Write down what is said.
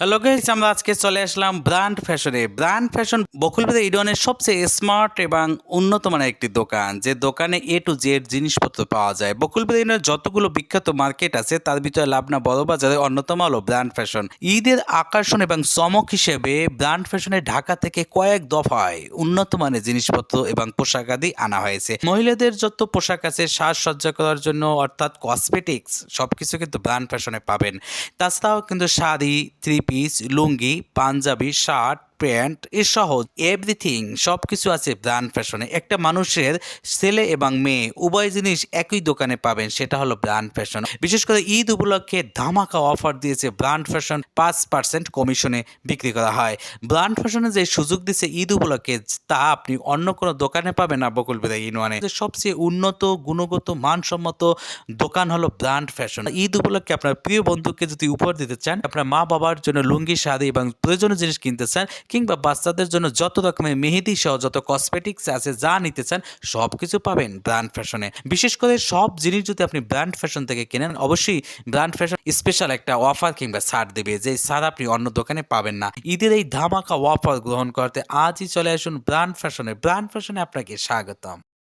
Hello guys, আমরা আজকে চলে আসলাম ব্র্যান্ড ফ্যাশনে। ব্র্যান্ড ফ্যাশন বকুলবাজার ইডনের সবচেয়ে স্মার্ট এবং উন্নত মানের একটি দোকান, যে দোকানে এ টু জেড জিনিসপত্র পাওয়া যায়। বকুলবাজার ইডনের যতগুলো বিখ্যাত মার্কেট আছে তার ভিতরে লাবনা বড় বাজারে অন্যতম হলো ব্র্যান্ড ফ্যাশন। ঈদের আকর্ষণ এবং চমক হিসেবে ব্র্যান্ড ফ্যাশনে ঢাকা থেকে কয়েক দফায় উন্নত মানের জিনিসপত্র এবং পোশাক আদি আনা হয়েছে। মহিলাদের যত পোশাক আছে সাজসজ্জা করার জন্য, অর্থাৎ কসমেটিক্স, সবকিছু কিন্তু ব্র্যান্ড ফ্যাশনে পাবেন। তাছাড়াও কিন্তু শাড়ি, থ্রি পিস, লুঙ্গি, পাঞ্জাবি, শার্ট, প্যান্ট এসহ এভরিথিং সবকিছু আছে ব্র্যান্ড ফ্যাশনে। একটা মানুষের ছেলে এবং মেয়ে উভয় জিনিস একই দোকানে পাবেন, সেটা হলো ব্র্যান্ড ফ্যাশন। বিশেষ করে ঈদ উপলক্ষে ধামাকা অফার দিয়েছে ব্র্যান্ড ফ্যাশন। 5% কমিশনে বিক্রি করা হয়। ব্র্যান্ড ফ্যাশনে যে সুযোগ দিচ্ছে ঈদ উপলক্ষে, তা আপনি অন্য কোনো দোকানে পাবেন না বকুলবাজার ইউনিয়নে। সবচেয়ে উন্নত, গুণগত, মানসম্মত দোকান হলো ব্র্যান্ড ফ্যাশন। ঈদ উপলক্ষে আপনার প্রিয় বন্ধুকে যদি উপহার দিতে চান, আপনার মা বাবার জন্য লুঙ্গি, শাড়ি এবং প্রয়োজনীয় জিনিস কিনতে চান, কিংবা বাচ্চাদের জন্য যত রকমের মেহেদি সহ যত কসমেটিক্স আছে যা নিতে চান, সব কিছু পাবেন ব্র্যান্ড ফ্যাশনে। বিশেষ করে সব জিনিস যদি আপনি ব্র্যান্ড ফ্যাশন থেকে কেনেন, অবশ্যই ব্র্যান্ড ফ্যাশন স্পেশাল একটা অফার কিংবা ছাড় দেবে, যে ছাড় আপনি অন্য দোকানে পাবেন না। ঈদের এই ধামাকা অফার গ্রহণ করতে আজই চলে আসুন ব্র্যান্ড ফ্যাশনে। ব্র্যান্ড ফ্যাশনে আপনাকে স্বাগতম।